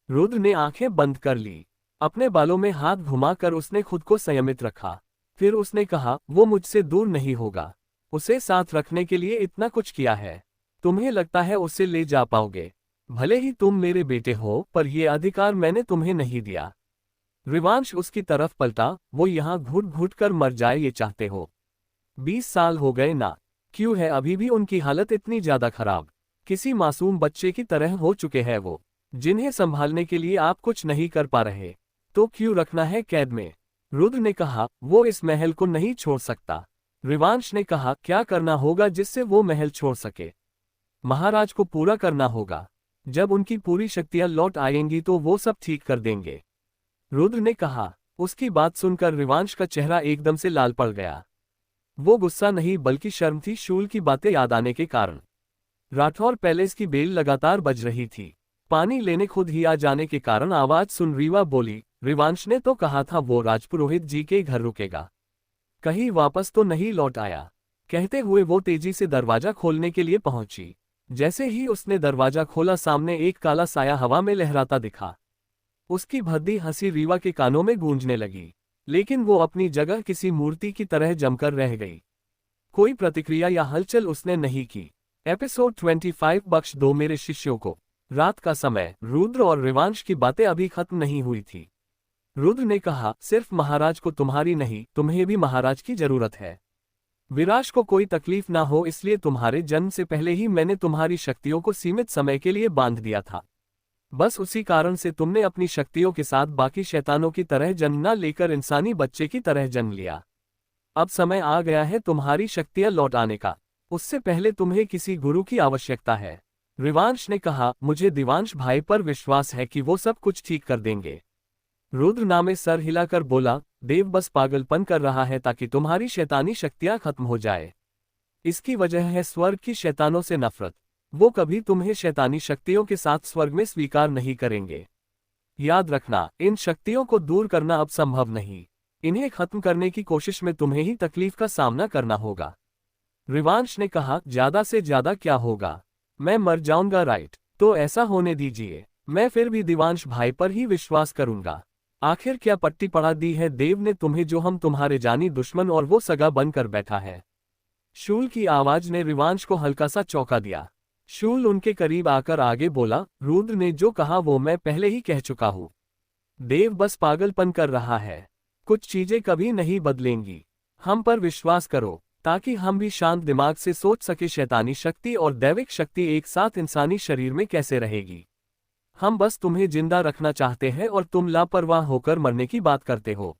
रुद्र ने आंखें बंद कर ली। अपने बालों में हाथ घुमाकर उसने खुद को संयमित रखा। फिर उसने कहा, वो मुझसे दूर नहीं होगा। उसे साथ रखने के लिए इतना कुछ किया है, तुम्हें लगता है उसे ले जा पाओगे? भले ही तुम मेरे बेटे हो, पर यह अधिकार मैंने तुम्हें नहीं दिया। रिवांश उसकी तरफ पलटा, वो यहाँ घुट घुट कर मर जाए ये चाहते हो? 20 साल हो गए ना, क्यों है अभी भी उनकी हालत इतनी ज्यादा खराब? किसी मासूम बच्चे की तरह हो चुके हैं वो, जिन्हें संभालने के लिए आप कुछ नहीं कर पा रहे, तो क्यों रखना है कैद में? रुद्र ने कहा, वो इस महल को नहीं छोड़ सकता। रिवांश ने कहा, क्या करना होगा जिससे वो महल छोड़ सके? महाराज को पूरा करना होगा। जब उनकी पूरी शक्तियां लौट आएंगी तो वो सब ठीक कर देंगे। रुद्र ने कहा। उसकी बात सुनकर रिवांश का चेहरा एकदम से लाल पड़ गया। वो गुस्सा नहीं बल्कि शर्म थी, शूल की बातें याद आने के कारण। राठौर पैलेस की बेल लगातार बज रही थी। पानी लेने खुद ही आ जाने के कारण आवाज सुन रीवा बोली, रिवांश ने तो कहा था वो राजपुरोहित जी के घर रुकेगा, कहीं वापस तो नहीं लौट आया। कहते हुए वो तेजी से दरवाजा खोलने के लिए पहुंची। जैसे ही उसने दरवाजा खोला, सामने एक काला साया हवा में लहराता दिखा। उसकी भद्दी हंसी रीवा के कानों में गूंजने लगी, लेकिन वो अपनी जगह किसी मूर्ति की तरह जमकर रह गई। कोई प्रतिक्रिया या हलचल उसने नहीं की। एपिसोड 25 बख्श दो मेरे शिष्यों को। रात का समय, रुद्र और रिवांश की बातें अभी खत्म नहीं हुई थी। रुद्र ने कहा, सिर्फ महाराज को तुम्हारी नहीं, तुम्हें भी महाराज की जरूरत है। विराश को कोई तकलीफ ना हो, इसलिए तुम्हारे जन्म से पहले ही मैंने तुम्हारी शक्तियों को सीमित समय के लिए बांध दिया था। बस उसी कारण से तुमने अपनी शक्तियों के साथ बाकी शैतानों की तरह जन्म न लेकर इंसानी बच्चे की तरह जन्म लिया। अब समय आ गया है तुम्हारी शक्तियां लौट आने का। उससे पहले तुम्हें किसी गुरु की आवश्यकता है। रिवांश ने कहा, मुझे दिवांश भाई पर विश्वास है कि वो सब कुछ ठीक कर देंगे। रुद्र नामे सर हिलाकर बोला, देव बस पागलपन कर रहा है ताकि तुम्हारी शैतानी शक्तियां खत्म हो जाए। इसकी वजह है स्वर्ग की शैतानों से नफरत। वो कभी तुम्हें शैतानी शक्तियों के साथ स्वर्ग में स्वीकार नहीं करेंगे। याद रखना, इन शक्तियों को दूर करना अब संभव नहीं। इन्हें खत्म करने की कोशिश में तुम्हें ही तकलीफ का सामना करना होगा। रिवांश ने कहा, ज्यादा से ज्यादा क्या होगा, मैं मर जाऊंगा राइट, तो ऐसा होने दीजिए, मैं फिर भी दिवांश भाई पर ही विश्वास करूंगा। आखिर क्या पट्टी पड़ा दी है देव ने तुम्हें, जो हम तुम्हारे जानी दुश्मन और वो सगा बनकर बैठा है। शूल की आवाज ने रिवांश को हल्का सा चौंका दिया। शूल उनके करीब आकर आगे बोला, रुद्र ने जो कहा वो मैं पहले ही कह चुका हूं। देव बस पागलपन कर रहा है, कुछ चीजें कभी नहीं बदलेंगी, हम पर विश्वास करो, ताकि हम भी शांत दिमाग से सोच सके शैतानी शक्ति और दैविक शक्ति एक साथ इंसानी शरीर में कैसे रहेगी। हम बस तुम्हें जिंदा रखना चाहते हैं और तुम लापरवाह होकर मरने की बात करते हो।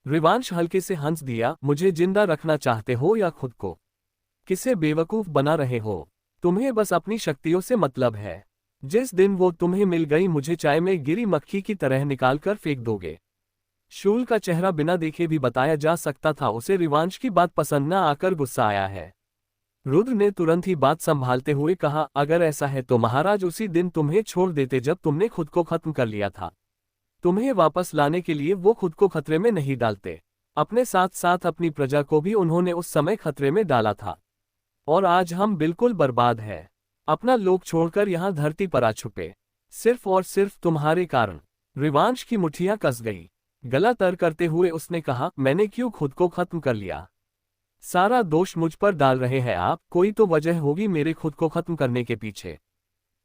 रिवांश हल्के से हंस दिया, मुझे जिंदा रखना चाहते हो या खुद को किसे बेवकूफ बना रहे हो, तुम्हें बस अपनी शक्तियों से मतलब है। जिस दिन वो तुम्हें मिल गई मुझे चाय में गिरी मक्खी की तरह निकालकर फेंक दोगे। शूल का चेहरा बिना देखे भी बताया जा सकता था उसे रिवांश की बात पसंद न आकर गुस्सा आया है। रुद्र ने तुरंत ही बात संभालते हुए कहा, अगर ऐसा है तो महाराज उसी दिन तुम्हें छोड़ देते जब तुमने खुद को खत्म कर लिया था। तुम्हें वापस लाने के लिए वो खुद को खतरे में नहीं डालते, अपने साथ साथ अपनी प्रजा को भी उन्होंने उस समय खतरे में डाला था। और आज हम बिल्कुल बर्बाद है, अपना लोक छोड़कर यहाँ धरती पर आ छुपे, सिर्फ और सिर्फ तुम्हारे कारण। रिवांश की मुठ्ठियां कस गई। गला तर करते हुए उसने कहा, मैंने क्यों खुद को खत्म कर लिया? सारा दोष मुझ पर डाल रहे हैं आप, कोई तो वजह होगी मेरे खुद को खत्म करने के पीछे।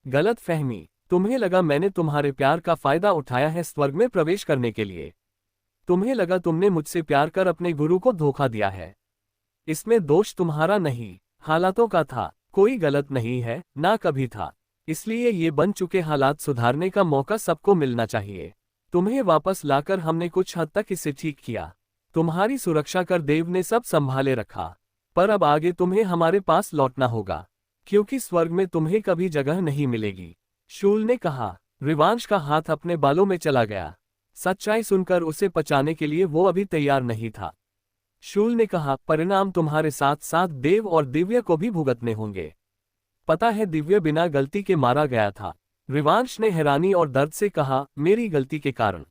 गलत फहमी, तुम्हें लगा मैंने तुम्हारे प्यार का फायदा उठाया है स्वर्ग में प्रवेश करने के लिए। तुम्हें लगा तुमने मुझसे प्यार कर अपने गुरु को धोखा दिया है। इसमें दोष तुम्हारा नहीं, हालातों का था। कोई गलत नहीं है, ना कभी था। इसलिए ये बन चुके हालात सुधारने का मौका सबको मिलना चाहिए। तुम्हें वापस लाकर हमने कुछ हद तक इसे ठीक किया। तुम्हारी सुरक्षा कर देव ने सब संभाले रखा, पर अब आगे तुम्हें हमारे पास लौटना होगा, क्योंकि स्वर्ग में तुम्हें कभी जगह नहीं मिलेगी। शूल ने कहा। रिवांश का हाथ अपने बालों में चला गया। सच्चाई सुनकर उसे पचाने के लिए वो अभी तैयार नहीं था। शूल ने कहा, परिणाम तुम्हारे साथ साथ देव और दिव्य को भी भुगतने होंगे। पता है दिव्य बिना गलती के मारा गया था। रिवांश ने हैरानी और दर्द से कहा, मेरी गलती के कारण?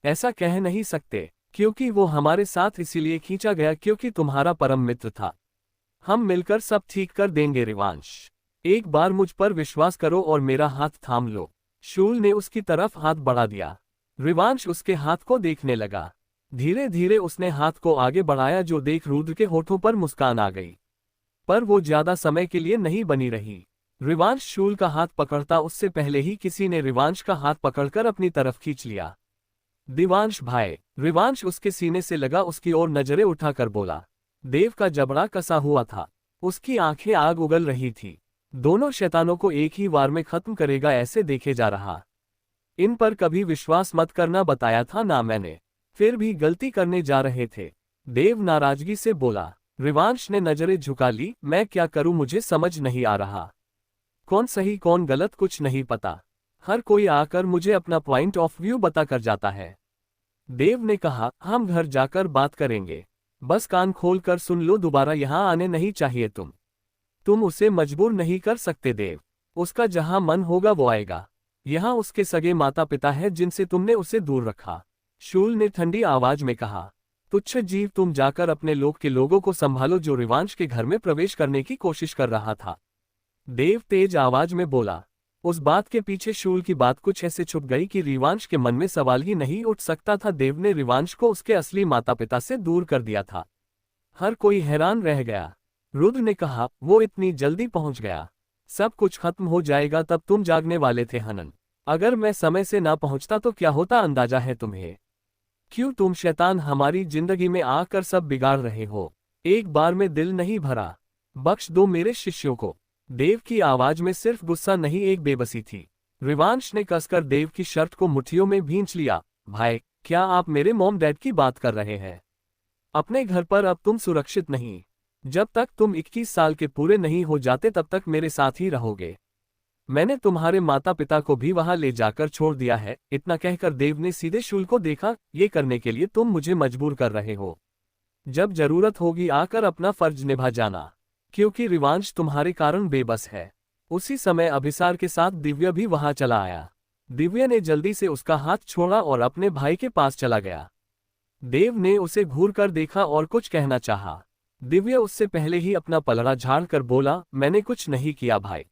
ऐसा कह नहीं सकते, क्योंकि वो हमारे साथ इसीलिए खींचा गया क्योंकि तुम्हारा परम मित्र था। हम मिलकर सब ठीक कर देंगे रिवांश, एक बार मुझ पर विश्वास करो और मेरा हाथ थाम लो। शूल ने उसकी तरफ हाथ बढ़ा दिया। रिवांश उसके हाथ को देखने लगा। धीरे धीरे उसने हाथ को आगे बढ़ाया, जो देख रुद्र के होठों पर मुस्कान आ गई, पर वो ज्यादा समय के लिए नहीं बनी रही। रिवांश शूल का हाथ पकड़ता उससे पहले ही किसी ने रिवांश का हाथ पकड़कर अपनी तरफ खींच लिया। दिवांश भाई। रिवांश उसके सीने से लगा उसकी ओर नजरें उठाकर बोला। देव का जबड़ा कसा हुआ था, उसकी आंखें आग उगल रही थी। दोनों शैतानों को एक ही वार में खत्म करेगा ऐसे देखे जा रहा। इन पर कभी विश्वास मत करना बताया था ना मैंने, फिर भी गलती करने जा रहे थे। देव नाराजगी से बोला। रिवांश ने नजरें झुका ली। मैं क्या करूं मुझे समझ नहीं आ रहा, कौन सही कौन गलत कुछ नहीं पता। हर कोई आकर मुझे अपना पॉइंट ऑफ व्यू बताकर जाता है। देव ने कहा, हम घर जाकर बात करेंगे, बस कान खोल कर सुन लो, दोबारा यहाँ आने नहीं चाहिए। तुम उसे मजबूर नहीं कर सकते देव, उसका जहां मन होगा वो आएगा। यहाँ उसके सगे माता पिता है जिनसे तुमने उसे दूर रखा। शूल ने ठंडी आवाज में कहा। तुच्छ जीव, तुम जाकर अपने लोक के लोगों को संभालो जो रिवांश के घर में प्रवेश करने की कोशिश कर रहा था। देव तेज आवाज में बोला। उस बात के पीछे शूल की बात कुछ ऐसे छुप गई कि रिवांश के मन में सवाल ही नहीं उठ सकता था। देव ने रिवांश को उसके असली माता पिता से दूर कर दिया था। हर कोई हैरान रह गया। रुद्र ने कहा, वो इतनी जल्दी पहुंच गया, सब कुछ खत्म हो जाएगा तब तुम जागने वाले थे हनन। अगर मैं समय से ना पहुंचता तो क्या होता अंदाजा है तुम्हें? क्यों तुम शैतान हमारी जिंदगी में आकर सब बिगाड़ रहे हो? एक बार में दिल नहीं भरा, बख्श दो मेरे शिष्यों को। देव की आवाज में सिर्फ गुस्सा नहीं एक बेबसी थी। रिवांश ने कसकर देव की शर्ट को मुट्ठियों में भींच लिया। भाई, क्या आप मेरे मॉम डैड की बात कर रहे हैं? अपने घर पर अब तुम सुरक्षित नहीं। जब तक तुम 21 साल के पूरे नहीं हो जाते तब तक मेरे साथ ही रहोगे। मैंने तुम्हारे माता पिता को भी वहां ले जाकर छोड़ दिया है। इतना कहकर देव ने सीधे शूल को देखा। ये करने के लिए तुम मुझे मजबूर कर रहे हो। जब जरूरत होगी आकर अपना फर्ज निभा जाना, क्योंकि रिवांश तुम्हारे कारण बेबस है। उसी समय अभिसार के साथ दिव्य भी वहां चला आया। दिव्य ने जल्दी से उसका हाथ छोड़ा और अपने भाई के पास चला गया। देव ने उसे घूर कर देखा और कुछ कहना चाहा। दिव्या उससे पहले ही अपना पलड़ा झाड़ कर बोला, मैंने कुछ नहीं किया भाई।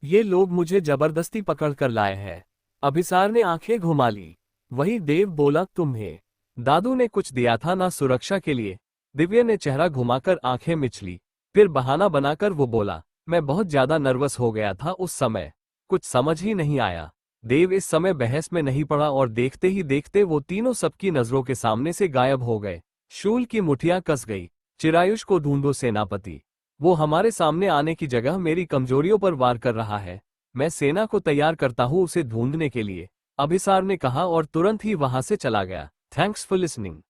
ये लोग मुझे जबरदस्ती पकड़ कर लाए हैं। अभिसार ने आंखें घुमा ली। वही देव बोला, तुम्हें दादू ने कुछ दिया था ना सुरक्षा के लिए। दिव्या ने चेहरा घुमाकर आंखें मिच ली। फिर बहाना बनाकर वो बोला, मैं बहुत ज्यादा नर्वस हो गया था उस समय, कुछ समझ ही नहीं आया। देव इस समय बहस में नहीं पड़ा और देखते ही देखते वो तीनों सबकी नजरों के सामने से गायब हो गए। शूल की मुठियां कस गई। चिरायुष को ढूंढो सेनापति। वो हमारे सामने आने की जगह मेरी कमजोरियों पर वार कर रहा है। मैं सेना को तैयार करता हूँ उसे ढूंढने के लिए, अभिसार ने कहा और तुरंत ही वहां से चला गया। Thanks for listening.